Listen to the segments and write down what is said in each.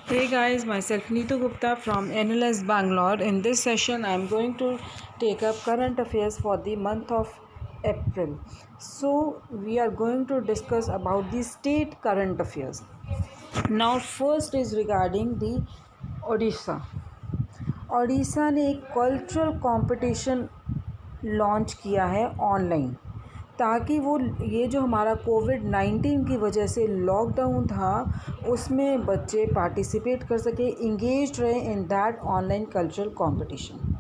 Hey guys, myself Neetu Gupta from NLS Bangalore. In this session, I am going to take up current affairs for the month of April. So, we are going to discuss about the state current affairs. Now, first is regarding the Odisha. Odisha ने एक cultural competition launch किया है online, ताकि वो ये जो हमारा कोविड-19 की वजह से लॉकडाउन था उसमें बच्चे पार्टिसिपेट कर सके, इंगेज्ड रहे in that online cultural competition.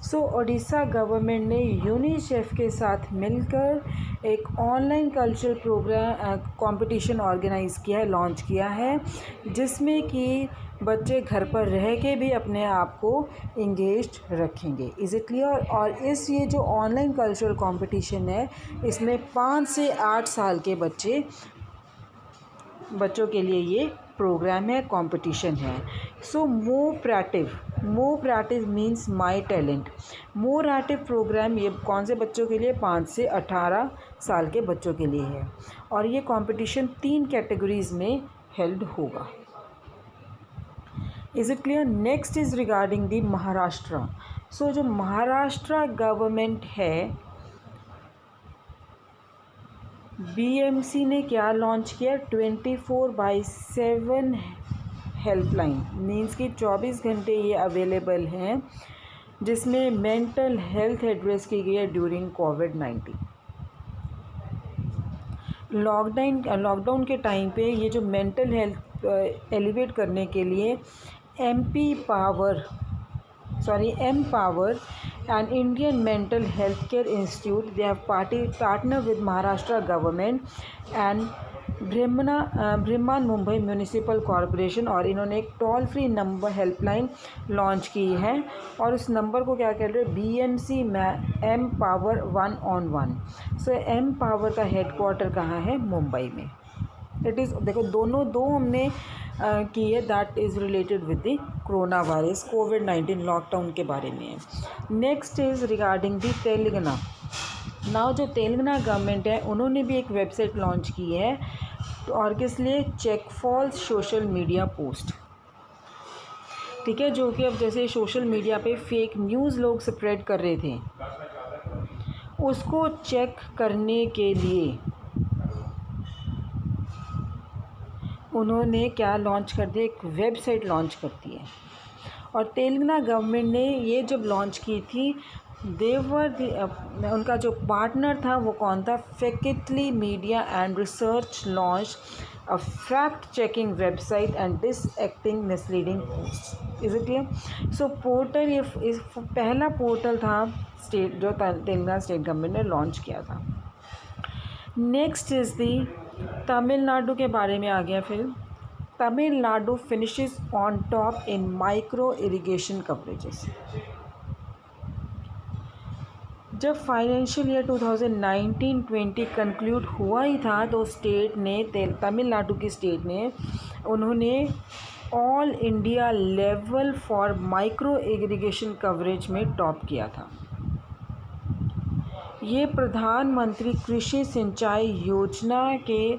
So Odisha government ने यूनिसेफ के साथ मिलकर एक online cultural programme competition organise किया है, लॉन्च किया है, जिसमें कि बच्चे घर पर रह के भी अपने आप को इंगेज्ड रखेंगे। Is it clear? और ये जो ऑनलाइन कल्चरल कंपटीशन है, इसमें 5 से 8 साल के बच्चों के लिए ये प्रोग्राम है, कंपटीशन है। सो मोप्रैटिव मीन्स माई टैलेंट। मोरैटिव प्रोग्राम ये कौन से बच्चों के लिए? 5 से 18 साल के बच्चों के लिए है, और ये कंपटीशन 3 कैटेगरीज में हेल्ड होगा। Is it clear? Next is regarding the Maharashtra. So जो महाराष्ट्र गवर्नमेंट है, बीएमसी ने क्या लॉन्च किया? 24/7 हेल्पलाइन, मीन्स कि 24 घंटे ये अवेलेबल हैं, जिसमें मेंटल हेल्थ एड्रेस की गई है ड्यूरिंग कोविड-19। लॉकडाउन के टाइम पे ये जो मेंटल हेल्थ एलिवेट करने के लिए empower and Indian Mental Health Care Institute, they have partnered with Maharashtra government and Bhriman Mumbai municipal corporation, और इन्होंने एक toll free number helpline launch की है, और उस नंबर को क्या कह रहे हैं? BMC empower 1-on-1। सो एमपावर का हेडक्वार्टर कहाँ है? मुंबई में। इट इज़, देखो दो हमने की है, that is related with the corona virus, covid lockdown के बारे में है। Next is regarding the Telangana. Now जो तेलंगाना गवर्नमेंट है, उन्होंने भी एक वेबसाइट लॉन्च की है, और किस लिए? Check false social media post. ठीक है, जो कि अब जैसे सोशल मीडिया पे फेक न्यूज़ लोग स्प्रेड कर रहे थे, उसको चेक करने के लिए उन्होंने क्या लॉन्च कर दिया? एक वेबसाइट लॉन्च कर दी है। और तेलंगाना गवर्नमेंट ने ये जब लॉन्च की थी, उनका जो पार्टनर था वो कौन था? Faculty media and research launch a fact checking website and dissecting misleading post. Is it clear? So portal, ये पहला पोर्टल था स्टेट जो तेलंगाना स्टेट गवर्नमेंट ने लॉन्च किया था। नेक्स्ट इज़ दी तमिलनाडु के बारे में आ गया। फिर Tamil Nadu finishes on top in micro irrigation coverages. जब फाइनेंशियल ईयर 2019-20 कंक्लूड हुआ ही था, तो स्टेट ने तमिलनाडु की स्टेट ने उन्होंने all India level for micro irrigation coverage में टॉप किया था। ये प्रधानमंत्री कृषि सिंचाई योजना के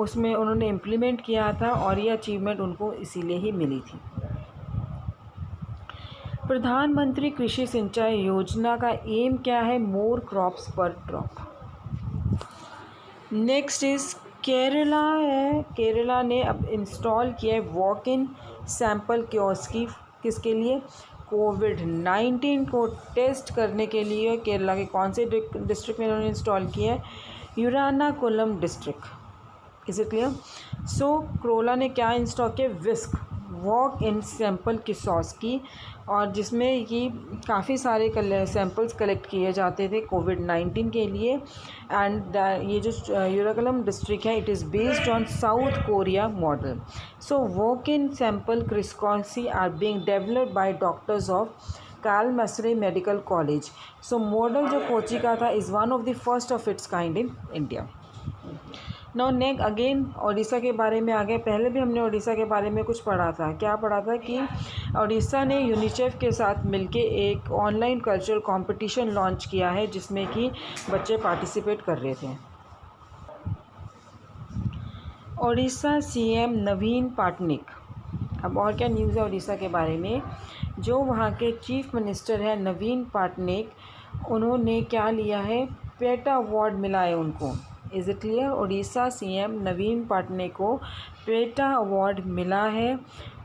उसमें उन्होंने इम्प्लीमेंट किया था, और ये अचीवमेंट उनको इसीलिए ही मिली थी। प्रधानमंत्री कृषि सिंचाई योजना का एम क्या है? मोर क्रॉप्स पर क्रॉप। नेक्स्ट इज़ केरला है। केरला ने अब इंस्टॉल किया है वॉक इन सैंपल कियोस्क। किसके लिए? कोविड-19 को टेस्ट करने के लिए। केरला के कौन से डिस्ट्रिक्ट में इन्होंने इंस्टॉल किया है? Ernakulam district. Is it clear? So Kerala ने क्या इंस्टॉल किया? विस्क वॉक इन सैंपल कियोस्क की, और जिसमें कि काफ़ी सारे सैंपल्स कलेक्ट किए जाते थे कोविड-19 के लिए। एंड ये जो एर्नाकुलम डिस्ट्रिक्ट है, it is based on South Korea model. So walk in sample kiosk are being developed by doctors of Kalamassery medical college. So model जो कोची का था is one of the first of its kind in India. Now next again Odisha के बारे में आ गए। पहले भी हमने ओडिशा के बारे में कुछ पढ़ा था। क्या पढ़ा था? कि ओडिशा ने यूनिसेफ के साथ मिलके एक ऑनलाइन कल्चरल कंपटीशन लॉन्च किया है, जिसमें कि बच्चे पार्टिसिपेट कर रहे थे। ओडिशा सीएम नवीन पटनायक अब और क्या न्यूज़ है उड़ीसा के बारे में। जो वहाँ के चीफ मिनिस्टर हैं नवीन पटनायक, उन्होंने क्या लिया है, पेटा अवार्ड मिला है उनको। Is it clear? Orissa CM Naveen Patnaik को पेटा अवार्ड मिला है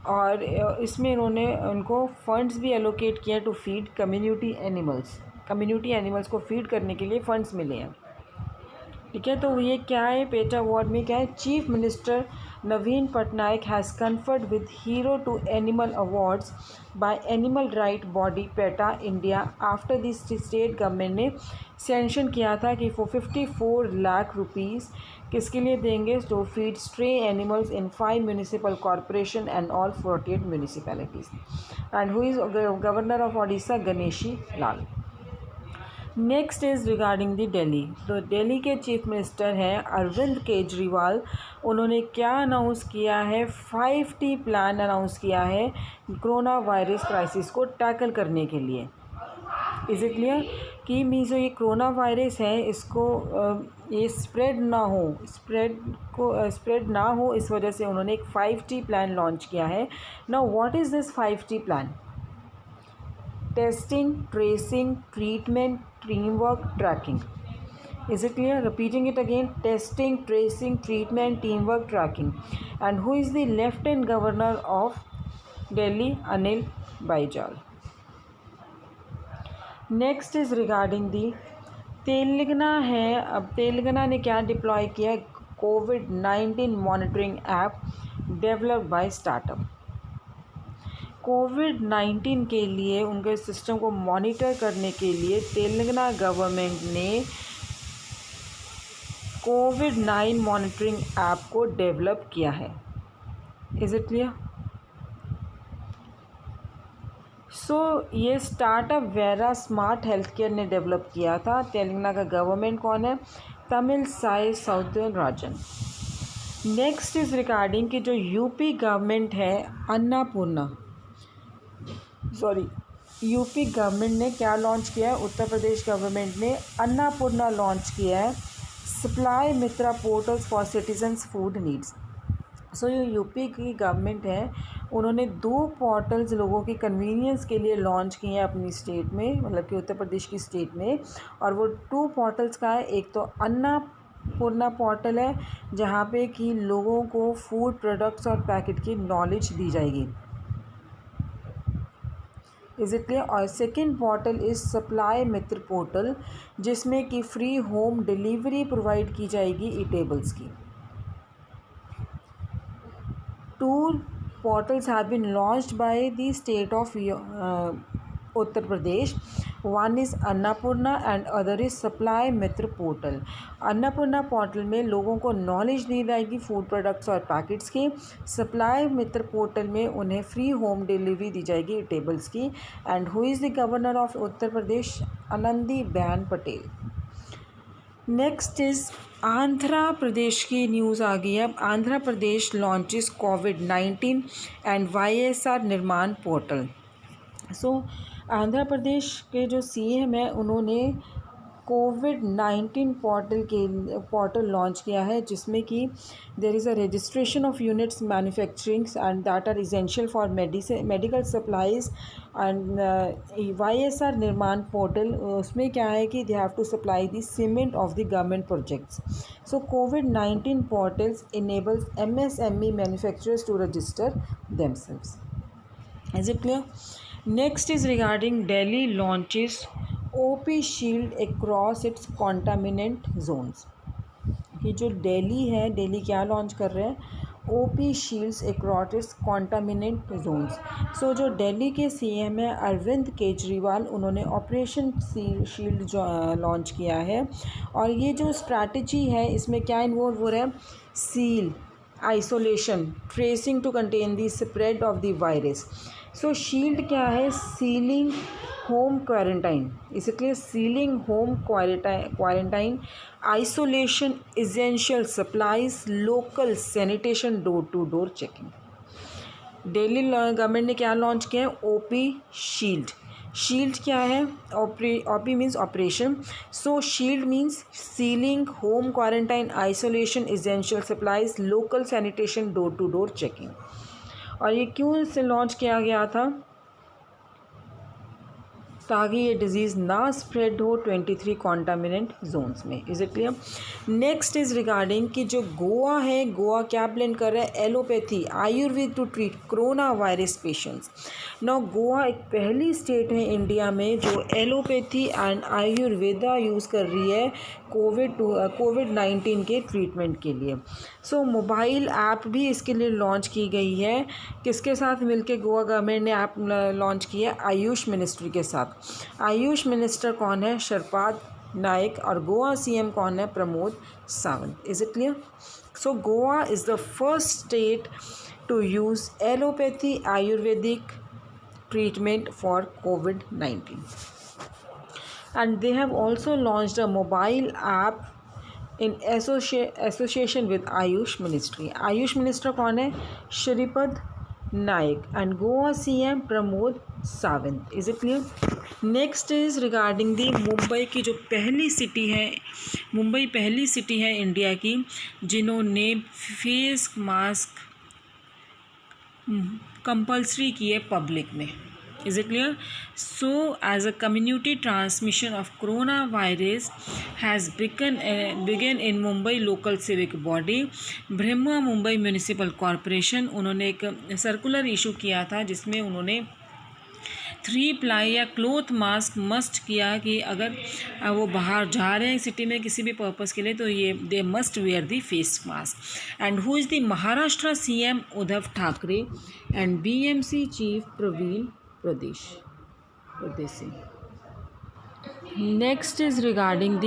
और इसमें इन्होंने उनको फंड्स भी एलोकेट किया टू फीड कम्युनिटी एनिमल्स को फीड करने के लिए फंड्स मिले हैं। ठीक है, तो ये क्या है, पेटा अवार्ड में क्या है, chief minister Naveen Patnaik has conferred with hero to animal awards by animal right body PETA India after the state government ने सेंशन किया था कि 54 लाख रुपीज़ किसके लिए देंगे, to feed stray animals in 5 municipal corporation and all 48 municipalities. And who is governor of Odisha, Ganeshi Lal. Next is regarding the Delhi. तो दिल्ली के chief minister हैं अरविंद केजरीवाल। उन्होंने क्या अनाउंस किया है, 5T प्लान अनाउंस किया है कोरोना वायरस क्राइसिस को टैकल करने के लिए। इज़ इट क्लियर कि मीन्स जो ये कोरोना वायरस है इसको ये स्प्रेड ना हो इस वजह से उन्होंने एक 5T प्लान लॉन्च किया है। Now what is this 5T plan? Testing, tracing, treatment, teamwork, tracking. Is it clear? Repeating it again: testing, tracing, treatment, teamwork, tracking. And who is the Lieutenant Governor of Delhi? Anil Baijal. Next is regarding the Telangana है। अब तेलंगाना ने क्या deploy किया, कोविड-19 monitoring app developed by startup. कोविड-19 के लिए उनके सिस्टम को मॉनिटर करने के लिए तेलंगाना गवर्नमेंट ने कोविड-19 मॉनिटरिंग ऐप को डेवलप किया है। Is it clear? सो ये startup Vera smart health care ने डेवलप किया था। तेलंगाना का गवर्नमेंट कौन है, Tamilisai Soundararajan. Next is regarding कि जो यूपी गवर्नमेंट है यूपी गवर्नमेंट ने क्या लॉन्च किया है, उत्तर प्रदेश गवर्नमेंट ने अन्नपूर्णा लॉन्च किया है, supply Mitra portals for citizens food needs. So ये यूपी की गवर्नमेंट है, उन्होंने 2 पोर्टल्स लोगों की कन्वीनियंस के लिए लॉन्च किए हैं अपनी स्टेट में, मतलब कि उत्तर प्रदेश की स्टेट में। और वो 2 पोर्टल्स का है, एक तो अन्नपूर्णा पोर्टल है जहाँ पे कि लोगों को फूड प्रोडक्ट्स और पैकेट की नॉलेज दी जाएगी। Is it clear? और second portal is supply Mitra portal, जिसमें कि फ्री होम डिलीवरी प्रोवाइड की जाएगी ईटेबल्स की। 2 portals have been launched by the state of Uttar Pradesh. One is Annapurna and other is supply Mitra portal. Annapurna portal में लोगों को knowledge दी जाएगी फूड प्रोडक्ट्स और पैकेट्स की। सप्लाई मित्र पोर्टल में उन्हें फ्री होम डिलीवरी दी जाएगी टेबल्स की। And who is the governor of Uttar Pradesh? Anandiben Patel. Next is Andhra Pradesh की न्यूज़ आ गई है। अब आंध्र प्रदेश लॉन्चेस कोविड-19 and YSR Nirman portal. So Andhra Pradesh के जो सीएम है उन्होंने कोविड-19 पोर्टल लॉन्च किया है, जिसमें कि there is a registration of units manufacturings and that are essential for medical supplies. And YSR Nirman portal, उसमें क्या है कि they have to supply the cement of the government projects. So कोविड-19 portals enables MSME manufacturers to register themselves. Is it clear? Next is regarding Delhi launches OP shield across its containment zones. ये जो दिल्ली है, दिल्ली क्या launch कर रहे हैं, OP shields across its containment zones. So जो दिल्ली के सीएम है अरविंद केजरीवाल, उन्होंने ऑपरेशन शील्ड जो लॉन्च किया है। और ये जो स्ट्रैटेजी है इसमें क्या इन्वॉल्व हो रहा है, seal, isolation, tracing to contain the spread of the virus. So shield क्या है, सीलिंग होम क्वारंटाइन, इसलिए sealing home quarantine, isolation, essential supplies, local sanitation, door to door checking. Delhi government ने क्या लॉन्च किया है, OP शील्ड। शील्ड क्या है, OP means operation. So shield means sealing, home quarantine, isolation, essential supplies, local sanitation, door to door checking. और ये क्यों इसे लॉन्च किया गया था, ताकि ये डिज़ीज़ ना स्प्रेड हो 23 कॉन्टामिनेंट जोन्स में। Is it clear? Next is regarding कि जो गोवा है, गोवा क्या ब्लेंड कर रहा है, allopathy Ayurveda to treat corona virus patients. Now Goa एक पहली स्टेट है इंडिया में जो एलोपैथी एंड आयुर्वेदा यूज़ कर रही है कोविड-19 के ट्रीटमेंट के लिए। सो मोबाइल ऐप भी इसके लिए लॉन्च की गई है। किसके साथ मिलके गोवा गवर्नमेंट ने ऐप लॉन्च किया है? आयुष मिनिस्ट्री के साथ। आयुष मिनिस्टर कौन है? श्रीपाद नाइक। और गोवा सीएम कौन है? Pramod Sawant. Is it clear? So Goa is the first state to use allopathy ayurvedic treatment for COVID-19, and they have also launched a mobile app in association with Ayush Ministry. Ayush Minister कौन है? Shripad Naik and Goa CM Pramod Sawant. Is it clear? Next is regarding दी मुंबई की जो पहली city है, मुंबई पहली city है India की जिन्होंने फेस मास्क कंपल्सरी किए पब्लिक में। Is it clear? So as a community transmission of corona virus has begun in Mumbai local civic body Brihanmumbai municipal corporation. उन्होंने एक सर्कुलर इशू किया था जिसमें उन्होंने 3 प्लाई या क्लोथ मास्क मस्ट किया कि अगर वो बाहर जा रहे हैं सिटी में किसी भी पर्पज़ के लिए तो ये they must wear the face mask. And who is the Maharashtra CM? Uddhav Thackeray and BMC chief Praveen Pardeshi. Next is regarding the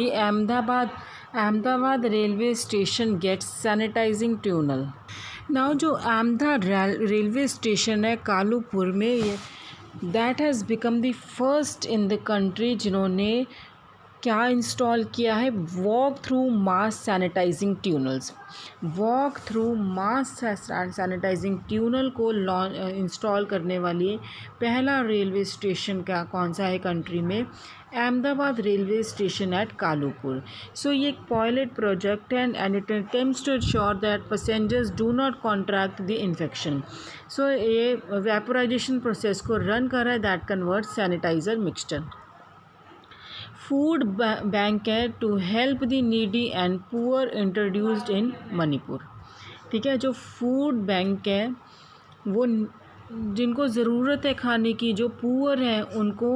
Ahmedabad railway station gets sanitising tunnel. Now जो अहमदाबाद रेलवे स्टेशन है कालूपुर में, ये that has become the first in the country जिन्होंने क्या install किया है? Walk through mass sanitising tunnels. Walk through mass sanitising tunnel को install करने वाली पहला रेलवे स्टेशन का कौन सा है कंट्री में? Ahmedabad railway station at Kalupur. So ये एक पायलट प्रोजेक्ट है and it attempts to ensure that passengers do not contract the infection. So ये वेपोराइजेशन प्रोसेस को रन कर रहा है that convert sanitiser mixture. Food bank है to help the needy and poor introduced in Manipur. ठीक है, जो फूड बैंक है वो जिनको ज़रूरत है खाने की, जो पुअर हैं उनको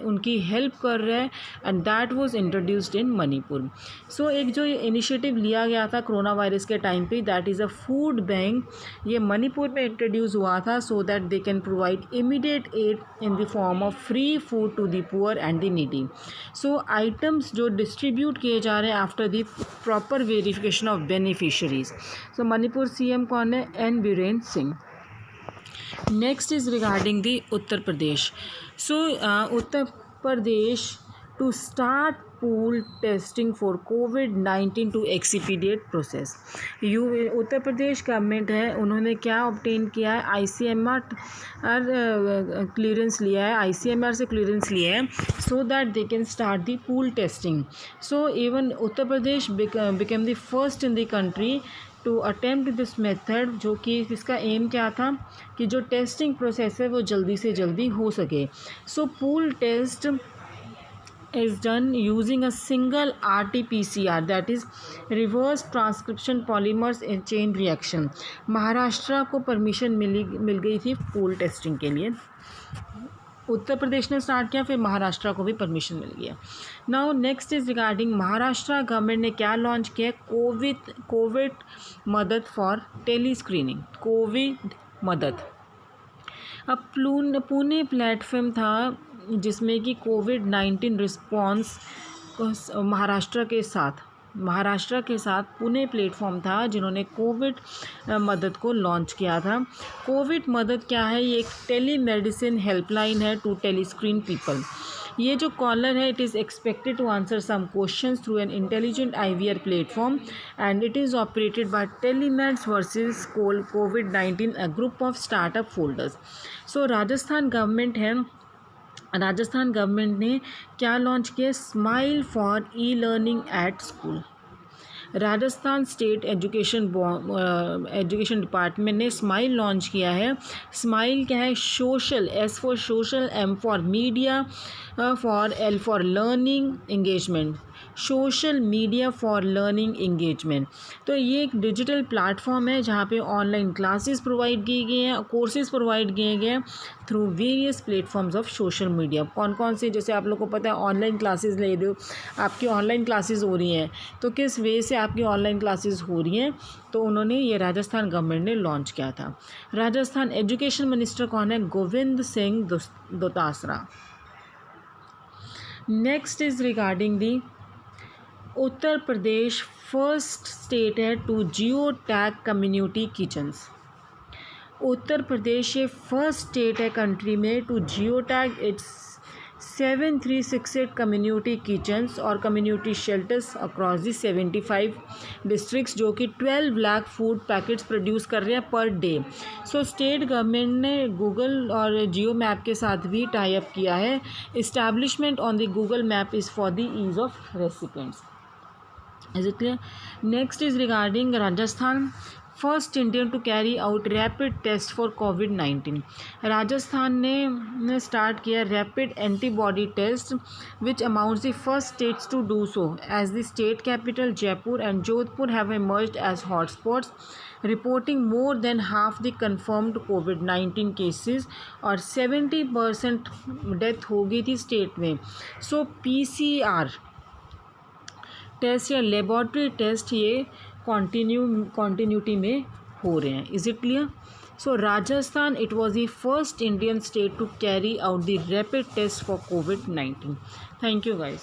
उनकी हेल्प कर रहा है and that was introduced in Manipur. So एक जो इनिशिएटिव लिया गया था कोरोना वायरस के टाइम पे, that is a food bank, ये मणिपुर में इंट्रोड्यूस हुआ था so that they can provide immediate aid in the form of free food to the poor and the needy. So items जो डिस्ट्रीब्यूट किए जा रहे हैं after the proper verification of beneficiaries. So Manipur CM कौन है? N Biren Singh. Next is regarding the Uttar Pradesh. So Uttar Pradesh to start pool testing for कोविड-19 to expedite process. Uttar Pradesh government है, उन्होंने क्या ऑब्टेन किया है? आईसीएमआर क्लियरेंस लिया है, आईसीएमआर से क्लियरेंस लिया है so that they can start the pool testing. So even Uttar Pradesh became the first in the country to attempt this method, जो कि इसका एम क्या था कि जो टेस्टिंग प्रोसेस है वो जल्दी से जल्दी हो सके। So pool test is done using a single RT-PCR, that is reverse transcription polymers chain reaction। Maharashtra को परमिशन मिल गई थी पूल टेस्टिंग के लिए। उत्तर प्रदेश ने स्टार्ट किया, फिर महाराष्ट्र को भी परमिशन मिल गया। Now next is regarding Maharashtra government ने क्या लॉन्च किया? कोविड मदद फॉर टेली स्क्रीनिंग। कोविड मदद अब पुणे प्लेटफॉर्म था जिसमें कि कोविड-19 रिस्पॉन्स महाराष्ट्र के साथ पुणे प्लेटफॉर्म था जिन्होंने कोविड मदद को लॉन्च किया था। कोविड मदद क्या है? ये एक टेली मेडिसिन हेल्पलाइन है टू टेलीस्क्रीन पीपल। ये जो कॉलर है it is expected to answer some questions through an intelligent IVR platform and it is operated by telemeds versus कोविड-19 a group of startup founders. So Rajasthan government ने क्या launch किया? SMILE for e learning at school. Rajasthan state education department ने SMILE launch किया है। SMILE क्या है? Social, S for social, M for media, for L for learning engagement, social media for learning engagement. तो ये एक डिजिटल प्लेटफॉर्म है जहाँ पे ऑनलाइन क्लासेस प्रोवाइड किए गए हैं, कोर्सेज प्रोवाइड किए गए हैं through various platforms of social media. कौन कौन से? जैसे आप लोग को पता है ऑनलाइन क्लासेस ले रहे हो, आपकी ऑनलाइन क्लासेस हो रही हैं, तो किस वे से आपकी ऑनलाइन क्लासेस हो रही हैं, तो उन्होंने ये राजस्थान गवर्नमेंट ने लॉन्च किया था। राजस्थान एजुकेशन मिनिस्टर कौन है? Govind Singh Dotasra. Next is regarding the Uttar Pradesh first state है to geo tag community kitchens. Uttar Pradesh ये फर्स्ट स्टेट है कंट्री में to geo tag its 7368 community kitchens और community shelters across the 75 districts, जो कि 12 लाख फूड पैकेट्स प्रोड्यूस कर रहे हैं पर डे। सो स्टेट गवर्नमेंट ने गूगल और जियो मैप के साथ भी टाई अप किया है। Establishment on the Google map is for the ease of recipients. Is it clear? Next is regarding Rajasthan, first Indian to carry out rapid test for COVID-19. Rajasthan ने start किया rapid antibody test which amounts the first states to do so as the state capital Jaipur and Jodhpur have emerged as hotspots, reporting more than half the confirmed COVID-19 cases और 70% death हो गई थी state में। So PCR test या laboratory test ये continuity में हो रहे हैं। Is it clear? So Rajasthan it was the first Indian state to carry out the rapid test for COVID-19. Thank you guys.